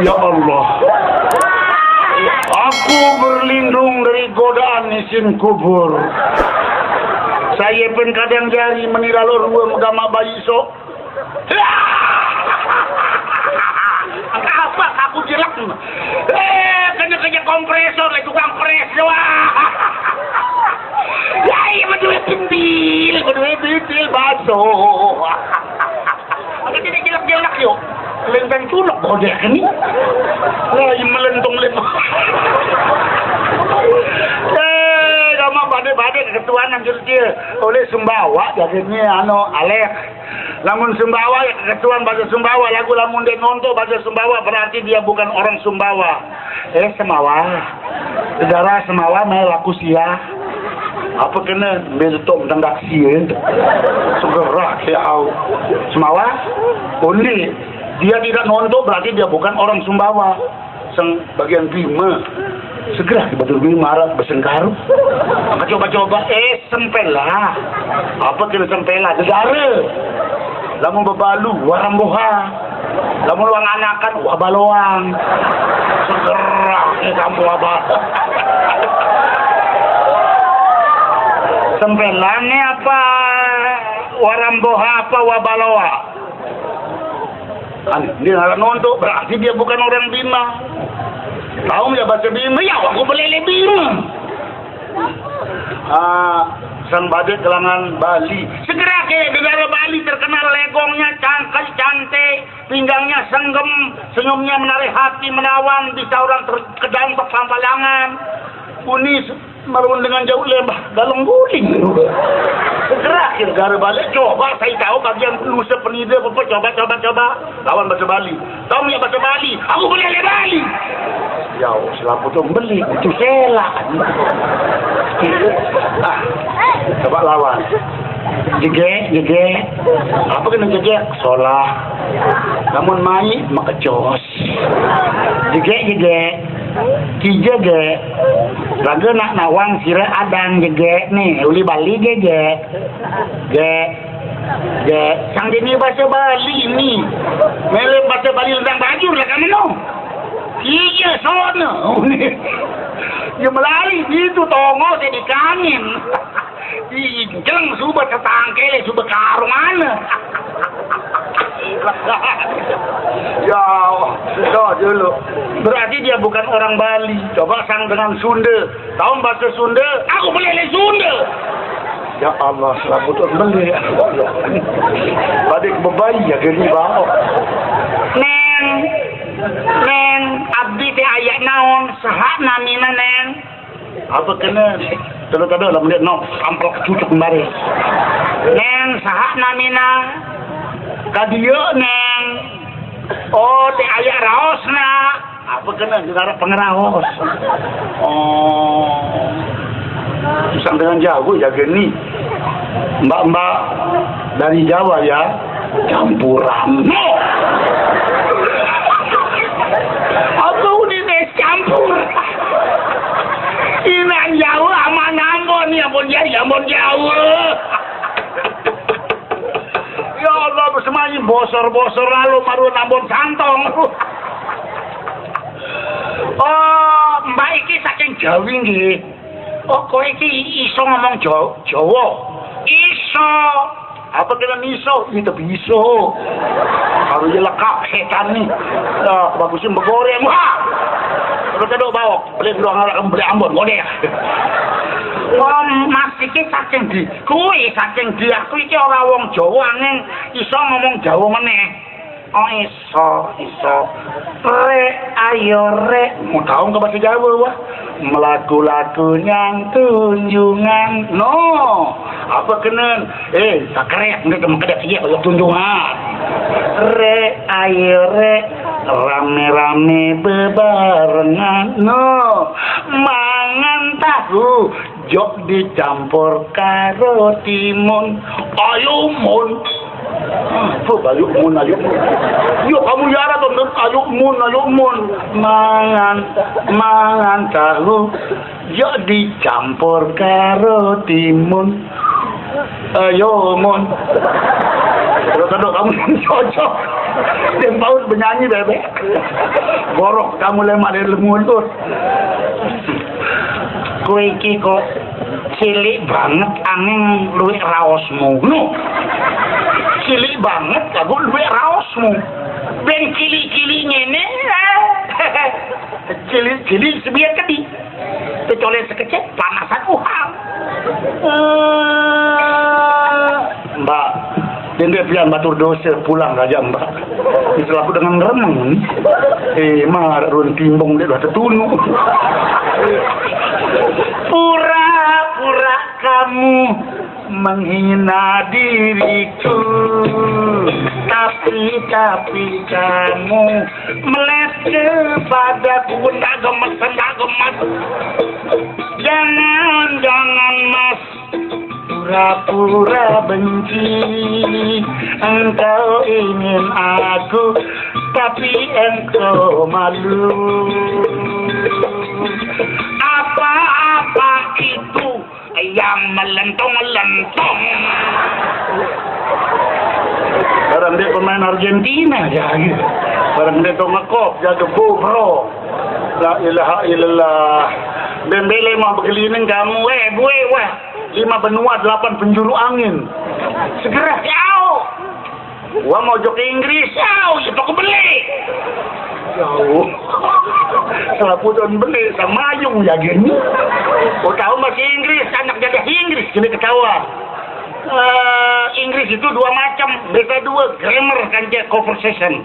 Ya Allah, aku berlindung dari godaan isin kubur. Saya pun kadang jari menilalur ruang agama bayi sok. Apa aku jelek? Kena kompresor lagi tukang presor. Ya iya berdua pintil basuh. Aku tidak jelek yuk. Lentang tulak bodek ni. Lagi melentung-lentung. Sama badai-badai keketuanan dia oleh Sumbawa jadinya Alek. Lamun Sumbawa keketuan bahasa Sumbawa, lagu lamun dia nonton bahasa Sumbawa berarti dia bukan orang Sumbawa. Semawa. Negara Semawa mai laku sia. Apa kena betul tentang sia. Segera ke au. Semawa only dia tidak nonton berarti dia bukan orang Sumbawa. Sang bagian Bima. Segera betul marah besengkaru. Coba-coba sempela. Apa kira sempela? Negara. Lamun bebalu waramboha. Lamun luang anakan wabaloang. Segera kampung abah. Sempelane apa? Waramboha apa wabaloa? Dia nak nonton berarti dia bukan orang Bima. Tahu ya bahasa Bima? Ya, aku belele Bima. Sang badai kelangan Bali. Segera ke negara Bali terkenal legongnya cantik, pinggangnya senggem, senyumnya menarik hati, menawan, bisa orang terkedampak pampalangan. Unis marun dengan jauh lebah dalam guling. Segera ke negara Bali. Coba saya tahu bagian Nusa Penida apa coba lawan bahasa Bali. Tahu ya bahasa Bali? Aku belele Bali. Ya, selapu tu beli itu selak. Coba lawan. Jege. Apa kena jege? Solah. Namun mai makacos. Jege. Kijege. Laga nak nawang sira adang jege ni. Uli Bali jege. Sang dini bahasa Bali ni. Mele bahasa Bali tentang baju lah kamu no. Iya sono. Dia melari gitu tongo saya dikangin. Jeng subah tetangkele subah karung mana. Ya, sudah dulu. Berarti dia bukan orang Bali. Coba sang dengan Sunda. Tahu bahasa Sunda? Aku belele Sunda. Ya Allah, selamat beli. Badik bebayi ya gini bawa. Neng, abdi teh aya naon saha namina neng? Apa kena? Tado lah melihat no, amplok cucuk kembali. Neng, saha namina? Kadieu neng. Oh, teh aya raosna. Apa kena? Negara pengeraos. Oh. Pisang dengan jago ya gini. Mbak-mbak dari Jawa ya, campuran. No. Campur. Inang Jawa sama nanggon ya mon Jawa. Ya Allah bersemangat bosor lalu baru nambon santong. Oh, Mbak iki saking Jawi nggih. Oh, kowe iki iso ngomong Jawa. Iso. Apa kena miso? Itu bisa. Kalau dia lekap setan nih. Nah, bagusnya bergoreng. Wah! Kalau kedok bawa, beli Ambon, boleh ya? Oh, mas iki saking di. Kuwi saking di. Aku iki ora wong Jawa neng iso ngomong Jawa meneh. Oh, iso. Ayo re. Mau tahu nggak bahasa Jawa, wah? Melaku-laku yang tunjungan. No. Apa kena? Sakarek nggak kedak dia kalau tunjungan. Ayo re. Rame-rame bebarengan. No. Mangan tahu. Jok dicampur karo timun. Ayo mun. Ayo mun. Yuk kamu yara tonton ayo mun. Mangan tahu. Jok dicampur karo timun. Ayo mun. Kalau kamu cocok. Dia paut bernyanyi bebek. Borok kamu lemak dari mulut. Kowe iki kok cilik banget angin luwih raosmu. No. Cilik banget lagu luwih raosmu. Ben cilik-cilik ngene. Cilik-cilik sebiar kedi. Kecolek sekecil panasan uhang. Mbak, dia pian batur dosa pulang aja Mbak. Setelah aku dengan remeng. Marah run timbung dia dah tertunu. Pura-pura kamu menghina diriku, tapi kamu melihat kepadaku. Tak gemas. Jangan mas, pura-pura benci. Engkau ingin aku, tapi engkau malu. Apa-apa itu yang melentong-lentong. Barang dia pemain Argentina ya gitu. Barang dia tu ngekop jaga bro. La ilaha illallah. Dembele mah berkeliling kamu buai wah. 5 benua 8 penjuru angin. Segera jauh. Wah mau jok Inggris jauh, siapa aku beli? Jauh. Salah putun beli sama Mayung ya gini. Oh tahu masih Inggris, anak jadah Inggris kini ketawa. Inggris itu 2 macam, beta 2 grammar kan je conversation.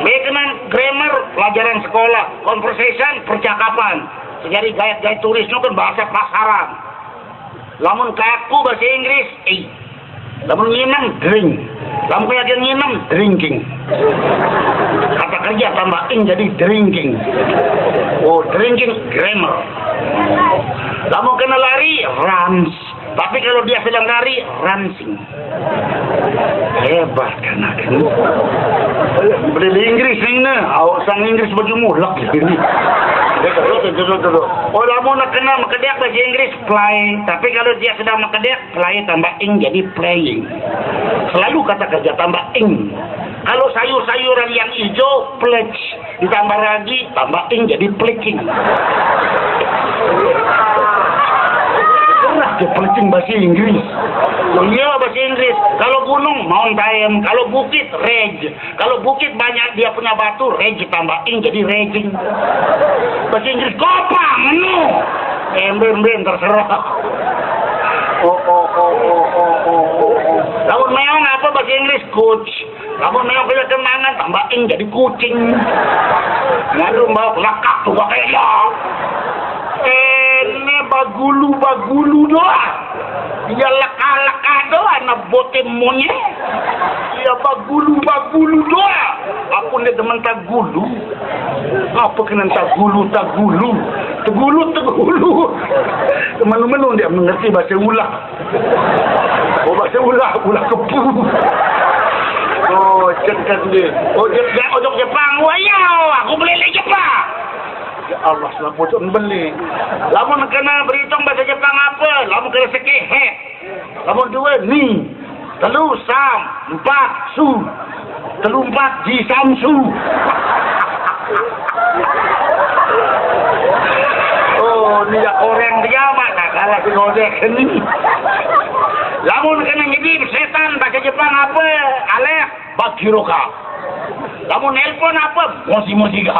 Bagaimana grammar pelajaran sekolah, conversation percakapan. Jadi gaya-gaya turis itu kan bahasa pasaran. Lamun kaku bahasa Inggris, lamun nginam drink, lamun kaya nginam drinking. Kata kerja tambah ing jadi drinking. Oh drinking grammar. Lamun kena lari runs. Tapi kalau dia sedang lari, ransing. Hebat kan akan. Beli Inggris ni awak sang Inggris baju mulak ini. Duduk. Oh, lamun nak kena makadek bahasa Inggris play. Tapi kalau dia sedang makadek, play tambah ing jadi playing. Selalu kata kerja tambah ing. Kalau sayur-sayuran yang hijau, pledge. Ditambah lagi, tambah ing jadi plecking. Dia penting bahasa Inggris. Iya bahasa Inggris. Kalau gunung mountain, kalau bukit ridge. Kalau bukit banyak dia punya batu, ridge tambah ing jadi ridging. Bahasa Inggris kopang no. Ember terserah. Lamun meong apa bahasa Inggris coach. Lamun meong kaya kenangan tambah ing jadi kucing. Ngadu mbak lakak tuh kaya. Bagulu doa. Dia leka-leka doa na bote monyet. Dia bagulu doa. Aku ni demen tagulu. Apa kena tagulu? Teman-teman dia mengerti bahasa ulah. Oh bahasa ulah kepu. Oh cekkan dia. Oh Jepang. Wayau, aku beli lagi Jepang. Ya Allah, selalu pun beli. Lamun kena berhitung bahasa Jepang apa? Lamun kena sekehet. Lamun 2 ni. 3 sam. 4 su. 4 ji samsu. Oh, ni ya orang dia mana kalau si godek ni. Lamun kena ngidip setan bahasa Jepang apa? Alef bagiroka. Lamun nelpon apa? Mosi-mosiga.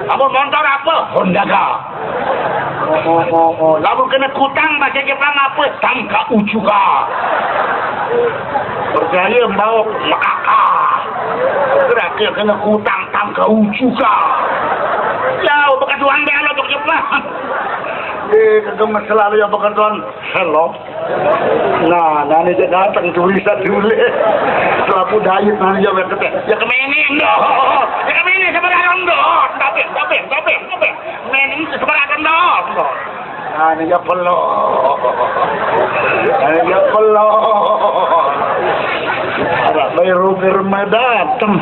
Lamun motor apa? Hondaga. Lamun kena kutang bahasa Jepang apa? Tangka ucuka. Percaya mau makaka. Terakhir kena kutang tangka ucuka. Jauh bekas tuan dia lo Jepang. Kegemas selalu yang berkata hello. Nah, nanti dia datang tulisan dulu. Setelah budaya nanti dia berkata, ya kemana dong? Ya kemana sebenarnya dong? Tapi, mening sebenarnya dong. Nah, ini dia pelok. Baru firma datang.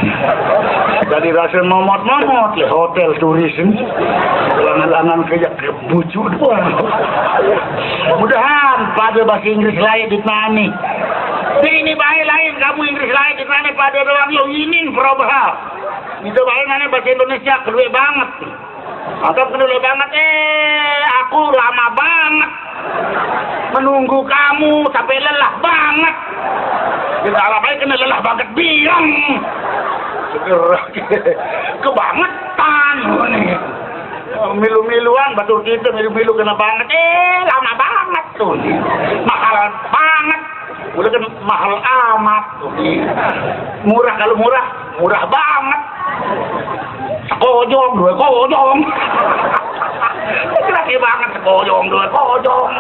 Jadi rasa momot-momot le hotel turis ini. Langan-langan kayak bucu doang. Mudahan pada bahasa Inggris lain ditani. Ini baik lain, kamu Inggris lain, di sana pada doang lo ini problem. Itu baik nane bahasa Indonesia kedua banget. Atau kedua banget, aku lama banget menunggu kamu sampai lelah banget. Kita baik kena lelah banget bilang. Kebangetan nih. Milu-miluan batur kita milu-milu kena banget, lama banget tuh. Mahal banget. Udah kan mahal amat tuh. Murah kalau murah, murah banget. Sekojong, 2 kojong. Lagi banget sekojong, 2 kojong.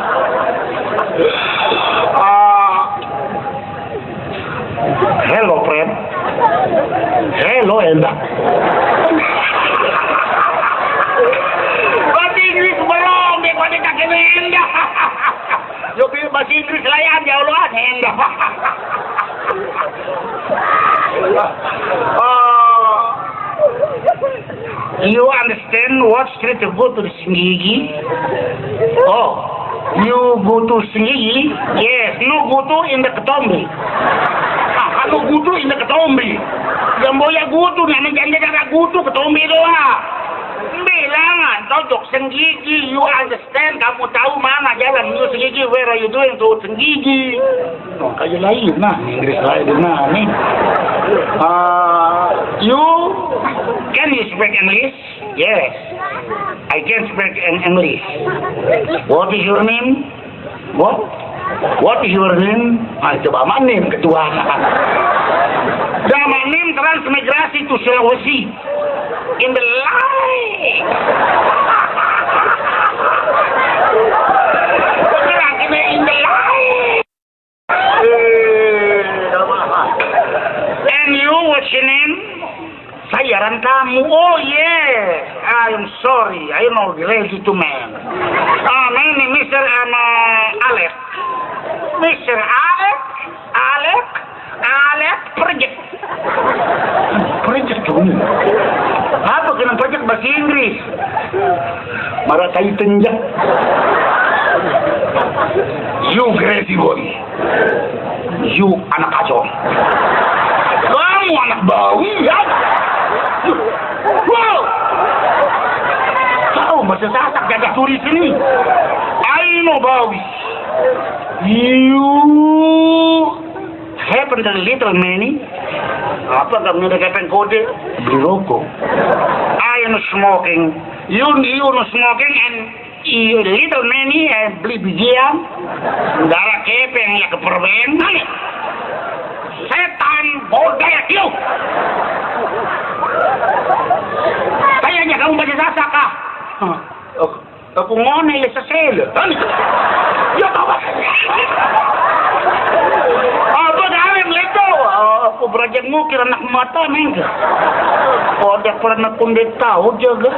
Hello, friend. Hello, Enda. Bahasa Inggris belum, dia kode kaki Enda. Yo bahasa Inggris layan, ya Allah, Enda. You understand what street to go to the Singigi? Oh, you go to Singigi? Yes, no go to in the Ketombe. Kalau gutu in the Ketombe. Gamboya gutu, nana janda cara gutu Ketombe doang. Bilangan, tojok Senggigi, you understand, kamu tahu mana jalan you Senggigi, where are you doing to Senggigi? No, kayak lain nah, Inggris lain nah nih. You can you speak English? Yes, I can speak English. What is your name? What is your name? Coba mana name ketua? Nama name transmigrasi to Sulawesi. In the line. In the line. And you, what's your name? Sayaran kamu. Oh yes. I'm sorry. I know ready to man. My name is Mr. Alec. Mr. Alec Project. Project tuh. Apa kena project bahasa Inggris? Marah kayu tenjak. You crazy boy. You anak kacau. Kamu anak bawi ya? Wow. Tahu bahasa Sasak jaga turi sini. I know bawi. You happen to little many. Apa kamu udah kapan kode? Beli rokok. I am smoking. You no smoking and you little many beli bijian. Darah kepeng ya keperben. Setan bodoh you. Kayaknya kamu baca Sasak kah? Aku ngone ya sesel. Ya apa? Apa dalam leto? Aku berajar ngukir anak mata mengga. Oh, dia pernah kundet tahu juga.